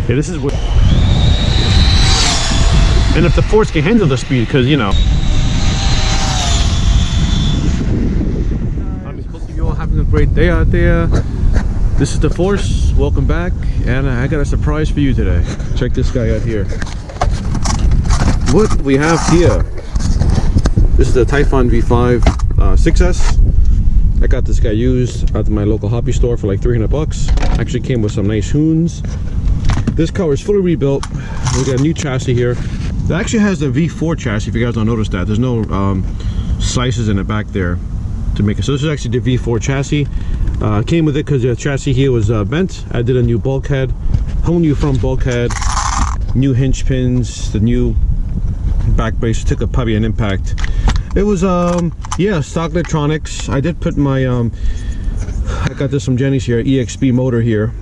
Yeah, this is what. And if the Force can handle the speed, because you know. I hope you all having a great day out there. This is the Force. Welcome back, and I got a surprise for you today. Check this guy out here. What we have here. This is the Typhon V5 6S. I got this guy used at my local hobby store for like 300 bucks. Actually came with some nice hoons. This car is fully rebuilt. We got a new chassis here. It actually has the V4 chassis, if you guys don't notice that. There's no slices in the back there to make it. So this is actually the V4 chassis. Came with it because the chassis here was bent. I did a new bulkhead, whole new front bulkhead, new hinge pins, the new back brace. Took probably an impact. It was yeah, stock electronics. I did put my I got this from Jenny's here, EXP motor here.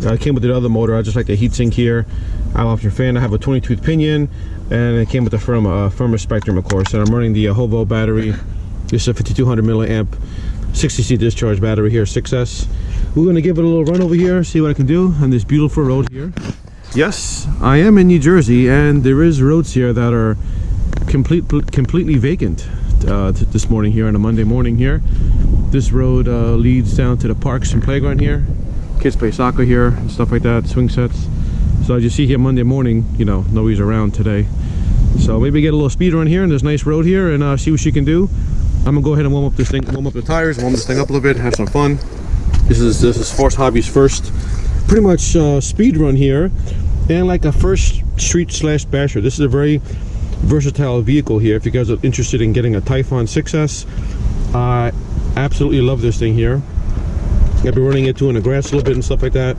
I came with the other motor. I just like the heatsink here. I'm off your fan. I have a 20-tooth pinion, and it came with the firmer Spectrum, of course. And I'm running the Hovo battery. This is a 5200 milliamp 60C discharge battery here, 6S. We're gonna give it a little run over here, see what I can do on this beautiful road here. Yes, I am in New Jersey, and there is roads here that are completely vacant this morning here on a Monday morning here. This road leads down to the parks and playground here. Kids play soccer here and stuff like that, swing sets. So as you see here Monday morning, you know, nobody's around today. So maybe get a little speed run here in this nice road here and see what she can do. I'm gonna go ahead and warm up this thing, warm up the tires, warm this thing up a little bit, have some fun. This is Force Hobby's first pretty much speed run here, and like a first street slash basher. This is a very versatile vehicle here. If you guys are interested in getting a Typhon 6S, I absolutely love this thing here. I've been running it too in the grass a little bit and stuff like that.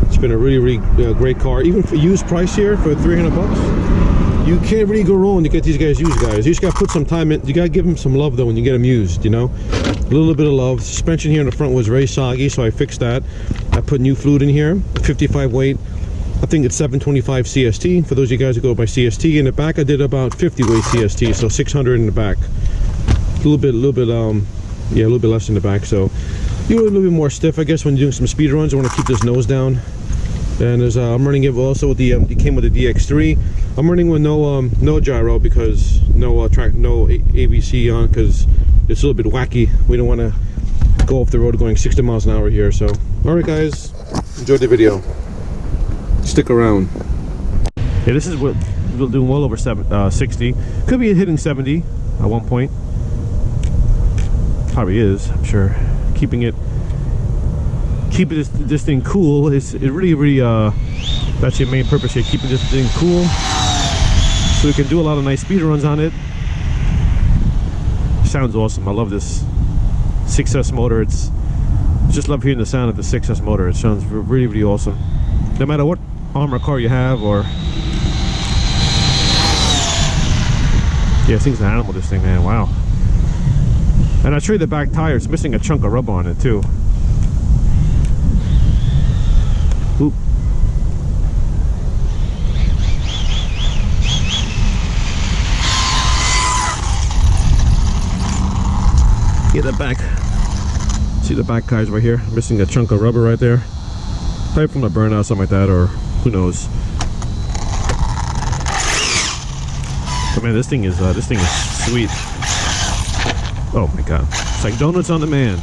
It's been a really great car. Even for used price here for 300 bucks, you can't really go wrong to get these guys used, guys. You just gotta put some time in. You gotta give them some love though when you get them used, you know. A little bit of love. Suspension here in the front was very soggy, so I fixed that. I put new fluid in here, 55 weight. I think it's 725 CST. For those of you guys who go by CST, in the back I did about 50 weight CST, so 600 in the back. A little bit yeah, a little bit less in the back. So you're a little bit more stiff, I guess, when you're doing some speed runs. I want to keep this nose down. And there's I'm running it also with the it came with the DX3. I'm running with no gyro because no AVC on, because it's a little bit wacky. We don't want to go off the road going 60 miles an hour here. So all right, guys, enjoy the video. Stick around. Yeah, this is what we're doing, well over 60. Could be hitting 70 at one point. Probably is, I'm sure. Keeping this thing cool is really that's your main purpose here. Keeping this thing cool so we can do a lot of nice speed runs on it. Sounds awesome. I love this 6S motor. It's just love hearing the sound of the 6S motor. It sounds really awesome. No matter what Arrma car you have, or yeah, this thing's an animal, this thing, man. Wow. And I showed you the back tire. It's missing a chunk of rubber on it too. Oop. Get the back. See the back tires right here? Missing a chunk of rubber right there. Probably from a burnout, something like that, or who knows. But man, this thing is sweet. Oh my god, it's like donuts on demand.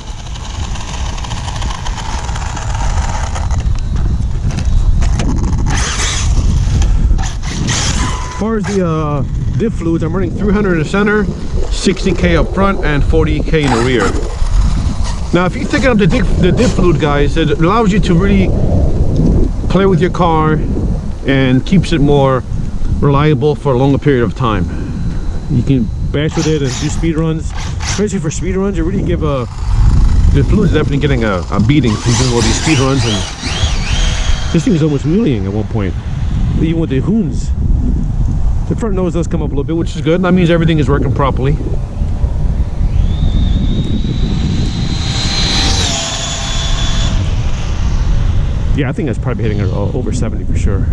As far as the diff fluids, I'm running 300 in the center, 60K up front, and 40K in the rear. Now if you think of the diff fluid, guys, it allows you to really play with your car and keeps it more reliable for a longer period of time. You can bash with it and do speed runs. Especially for speed runs, you really give the fluid's definitely getting a beating from doing all these speed runs. And this thing is almost wheeling at one point, even with the hoons. The front nose does come up a little bit, which is good. That means everything is working properly. Yeah, I think that's probably hitting over 70 for sure.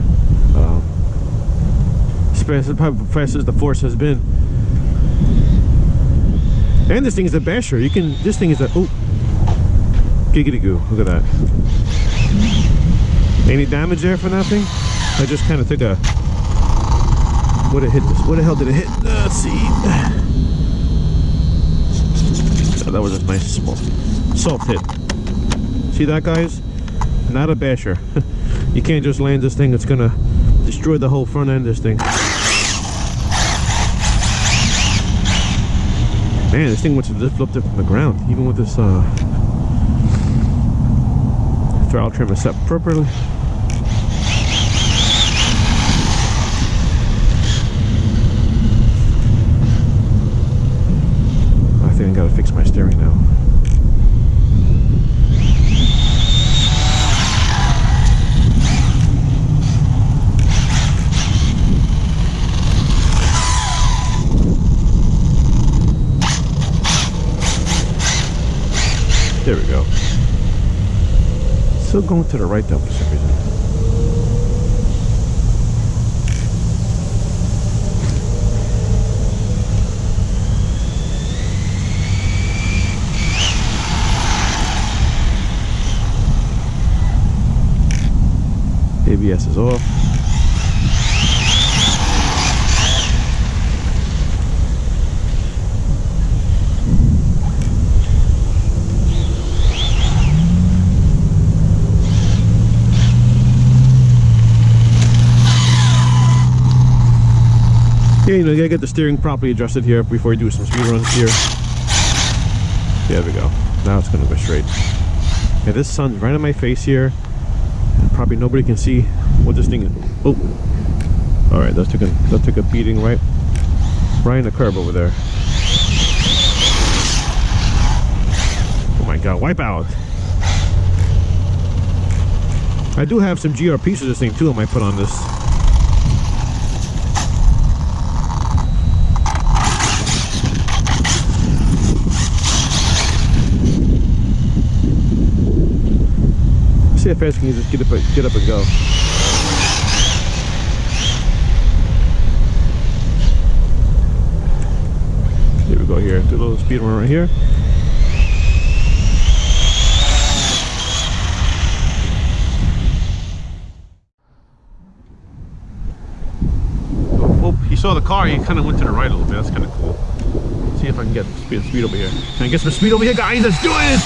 It's probably fast as the Force has been. And this thing is a basher. This thing is a, oh, giggity goo. Look at that. Any damage there from that thing? I just kind of took a, what it hit this, what the hell did it hit? Let's see. Oh, that was a nice small soft hit. See that, guys? Not a basher. You can't just land this thing, it's gonna destroy the whole front end of this thing. Man, this thing wants to lift up from the ground, even with this throttle trim is set properly. I think I gotta fix my steering now. There we go. Still going to the right though for some reason. ABS is off. Yeah, you know, you gotta get the steering properly adjusted here before you do some speed runs here. There we go. Now it's gonna go straight. Yeah, this sun's right in my face here. And probably nobody can see what this thing is. Oh, all right, that took a beating right in the curb over there. Oh my God, wipe out! I do have some GRPs of this thing too. I might put on this. See how fast can you just get up and go. Here we go here. Do a little speed run right here. Oh, he saw the car, he kind of went to the right a little bit. That's kind of cool. Let's see if I can get speed over here. Can I get some speed over here, guys? Let's do it!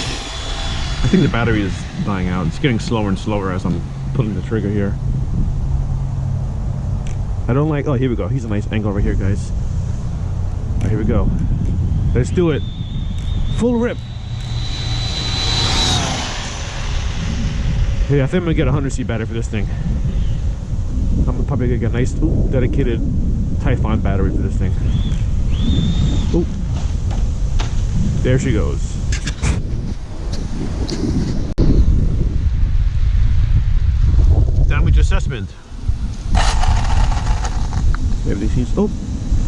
I think the battery is dying out. It's getting slower and slower as I'm pulling the trigger here. I don't like, oh, here we go. He's a nice angle right here, guys. All right, here we go. Let's do it. Full rip. Yeah, I think I'm gonna get a 100C battery for this thing. I'm probably gonna get a nice, dedicated Typhon battery for this thing. Ooh. There she goes. Damage assessment. Everything seems, oh,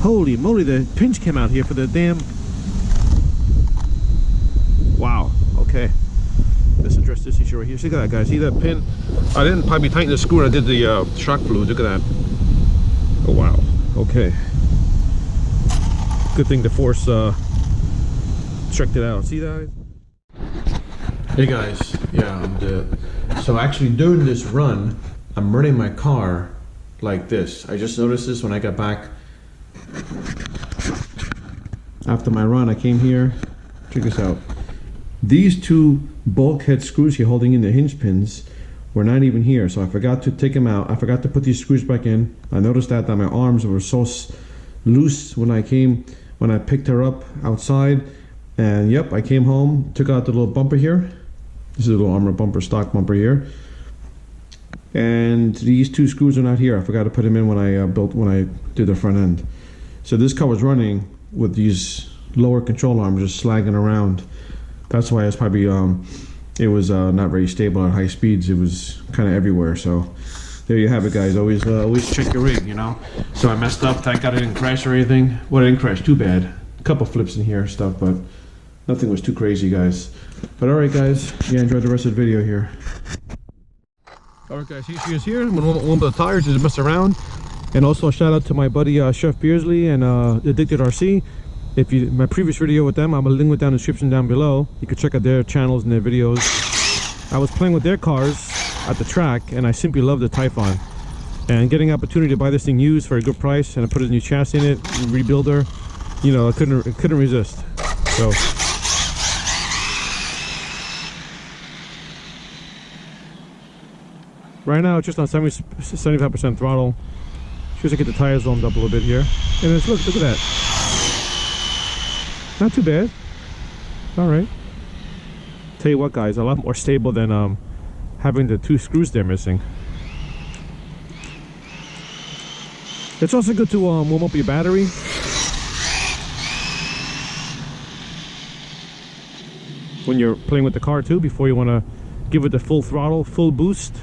holy moly, the pins came out here for the damn, wow, okay. Let's address this issue right here. See that, guys, see that pin? I didn't probably tighten the screw, I did the shock fluid, look at that. Oh wow, okay. Good thing the force checked it out, see that? Hey guys, yeah, so actually during this run, I'm running my car like this. I just noticed this when I got back. After my run, I came here. Check this out. These two bulkhead screws here holding in the hinge pins were not even here, so I forgot to take them out. I forgot to put these screws back in. I noticed that my arms were so loose when I picked her up outside. And yep, I came home, took out the little bumper here. This is a little Arrma bumper, stock bumper here. And these two screws are not here. I forgot to put them in when I did the front end. So this car was running with these lower control arms just slagging around. That's why it's probably it was not very stable at high speeds. It was kind of everywhere. So there you have it, guys. Always check your rig, you know. So I messed up. Thank God I didn't crash or anything. Well, I didn't crash too bad. A couple flips in here and stuff, but nothing was too crazy, guys. But all right, guys. Yeah, enjoy the rest of the video here. All right, guys. Here she is here. One of the tires is messed around. And also a shout out to my buddy Chef Beersley and Addicted RC. If you my previous video with them, I'm gonna link it down in the description down below. You can check out their channels and their videos. I was playing with their cars at the track, and I simply love the Typhon. and getting an opportunity to buy this thing used for a good price and I put a new chassis in it, rebuilder, you know, I couldn't resist. So right now it's just on 75% throttle. Just to get the tires warmed up a little bit here, and it's, look at that. Not too bad. All right. Tell you what, guys, a lot more stable than having the 2 screws there missing. It's also good to warm up your battery. When you're playing with the car too, before you want to give it the full throttle, full boost.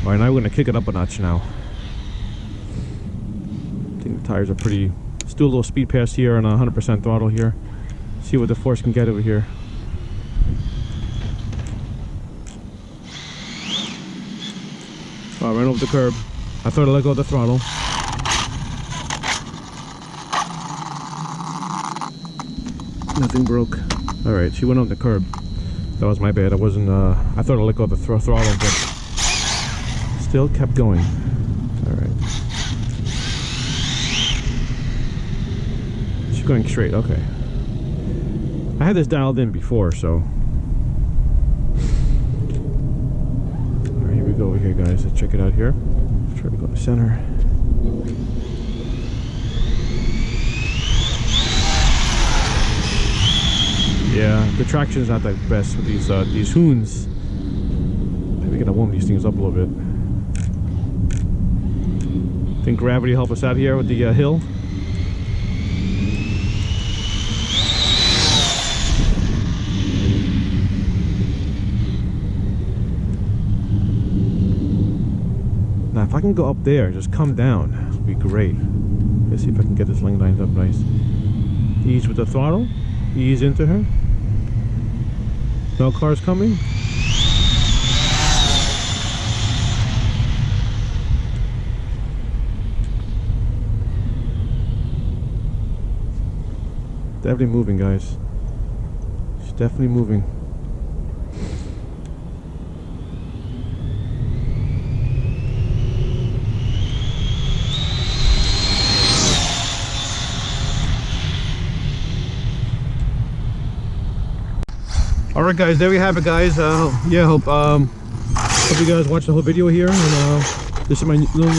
Alright, now we're going to kick it up a notch now. I think the tires are pretty... Let's do a little speed pass here on 100% throttle here. See what the force can get over here. Oh, ran over the curb. I thought I let go of the throttle. Nothing broke. Alright, she went over the curb. That was my bad. I wasn't... I thought I let go of the throttle, but... still kept going. All right. She's going straight. Okay. I had this dialed in before, so. All right, here we go over here, guys. Let's check it out here. Try to go to center. Yeah, the traction is not the best with these Hoons. Maybe gotta warm these things up a little bit. Think gravity help us out here with the hill. Now if I can go up there, just come down, it would be great. Let's see if I can get this thing lined up nice. Ease with the throttle, ease into her. No cars coming. Definitely moving, guys. She's definitely moving. All right, guys, there we have it, guys. Yeah, hope you guys watched the whole video here. And this is my little.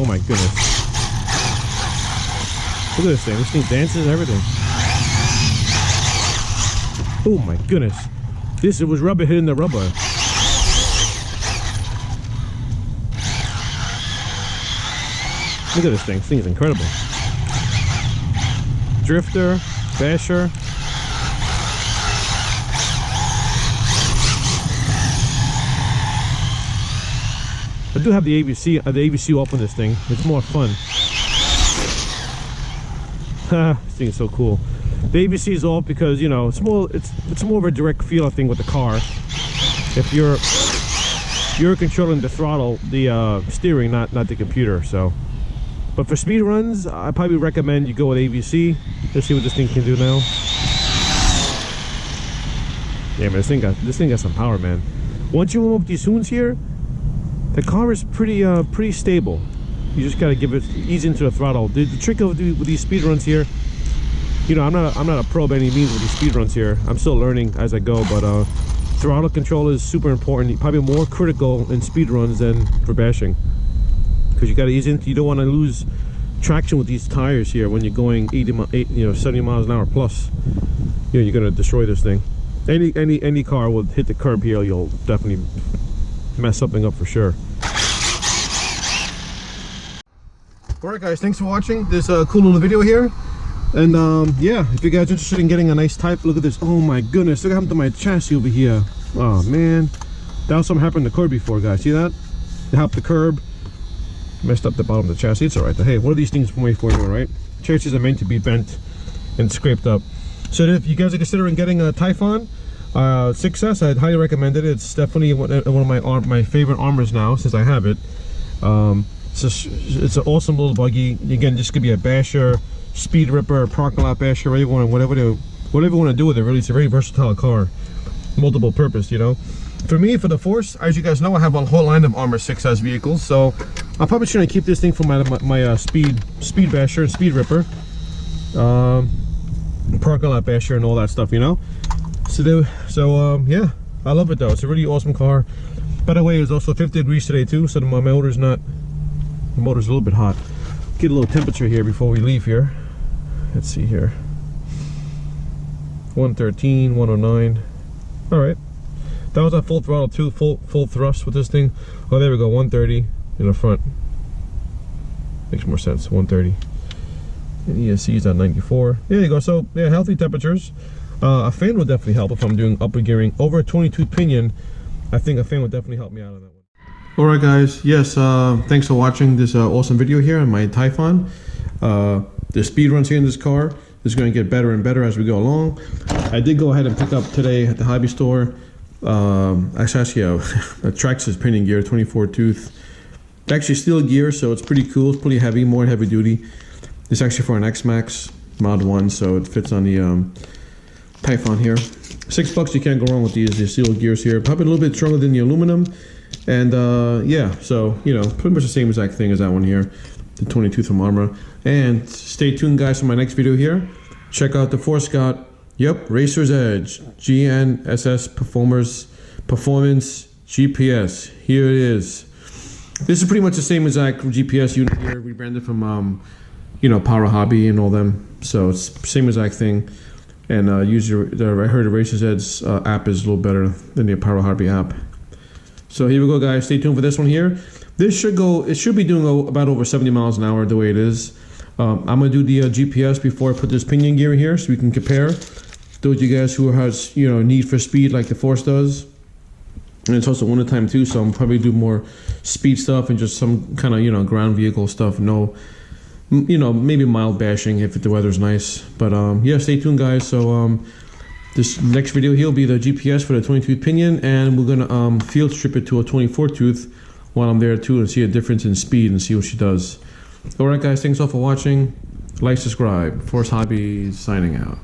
Oh my goodness! Look at this thing. This thing dances and everything. Oh my goodness. This was rubber hitting the rubber. Look at this thing. This thing is incredible. Drifter, basher. I do have the ABC off on this thing. It's more fun. This thing is so cool. The ABC is off because, you know, it's more of a direct feel, I think, with the car. If you're controlling the throttle, the steering, not the computer. So, but for speed runs, I probably recommend you go with ABC. Let's see what this thing can do now. Yeah, man, this thing got some power, man. Once you warm up these Hoons here, the car is pretty stable. You just gotta ease into the throttle. The trick with these speed runs here, you know, I'm not a pro by any means with these speed runs here. I'm still learning as I go, but throttle control is super important. Probably more critical in speed runs than for bashing, because you gotta ease into. You don't want to lose traction with these tires here when you're going 70 miles an hour plus. You know, you're gonna destroy this thing. Any car will hit the curb here, you'll definitely mess something up for sure. Alright guys, thanks for watching this cool little video here. And yeah, if you guys are interested in getting a nice Type, look at this. Oh my goodness, look what happened to my chassis over here. Oh man, that was something happened to the curb before, guys. See that? It helped the curb, messed up the bottom of the chassis. It's alright. Hey, what are these things made for anyway, right? Chassis are meant to be bent and scraped up. So if you guys are considering getting a Typhon 6S, I'd highly recommend it. It's definitely one of my favorite Arrmas now, since I have it. It's an awesome little buggy. Again, this could be a basher, speed ripper, parking lot basher, whatever you want to do with it. Really, it's a very versatile car. multiple purpose, you know. For me, for the Force, as you guys know, I have a whole line of Arrma 6S vehicles, so I'm probably trying to keep this thing for my speed basher and speed ripper, parking lot basher and all that stuff, you know. So yeah, I love it though. It's a really awesome car. By the way, it's also 50 degrees today too, so my motor's not. The motor's a little bit hot. Get a little temperature here before we leave here. Let's see here. 113, 109. All right. That was at full throttle too, full thrust with this thing. Oh, there we go, 130 in the front. Makes more sense, 130. And ESC is at 94. There you go. So yeah, healthy temperatures. A fan will definitely help if I'm doing upper gearing over a 22 pinion. I think a fan would definitely help me out on that one. All right, guys. Yes, thanks for watching this awesome video here on my Typhon. The speed runs here in this car is going to get better and better as we go along. I did go ahead and pick up today at the hobby store. Actually, a Traxxas pinion gear, 24 tooth. Actually, steel gear, so it's pretty cool. It's pretty heavy, more heavy duty. It's actually for an X-Max Mod 1, so it fits on the Typhon here. $6, you can't go wrong with these steel gears here. Probably a little bit stronger than the aluminum. And yeah, so, you know, pretty much the same exact thing as that one here. The 22 from Arrma. And stay tuned, guys, for my next video here. Check out the Force Scott. Yep, Racer's Edge. GNSS Performance GPS. Here it is. This is pretty much the same exact GPS unit here. We branded from, you know, Power Hobby and all them. So it's same exact thing. And I heard the Racer's Edge app is a little better than the Power Hobby app. So here we go, guys. Stay tuned for this one here. This should go. It should be doing about over 70 miles an hour the way it is. I'm gonna do the GPS before I put this pinion gear here, so we can compare. Those of you guys who has, you know, need for speed like the Force does, and it's also winter time too, so I'm probably do more speed stuff and just some kind of, you know, ground vehicle stuff. No, you know, maybe mild bashing if the weather's nice. But yeah, stay tuned, guys. So this next video here will be the GPS for the 22 pinion, and we're gonna field strip it to a 24 tooth while I'm there too, and see a difference in speed and see what she does. All right, guys. Thanks all for watching. Like, subscribe. Force Hobby signing out.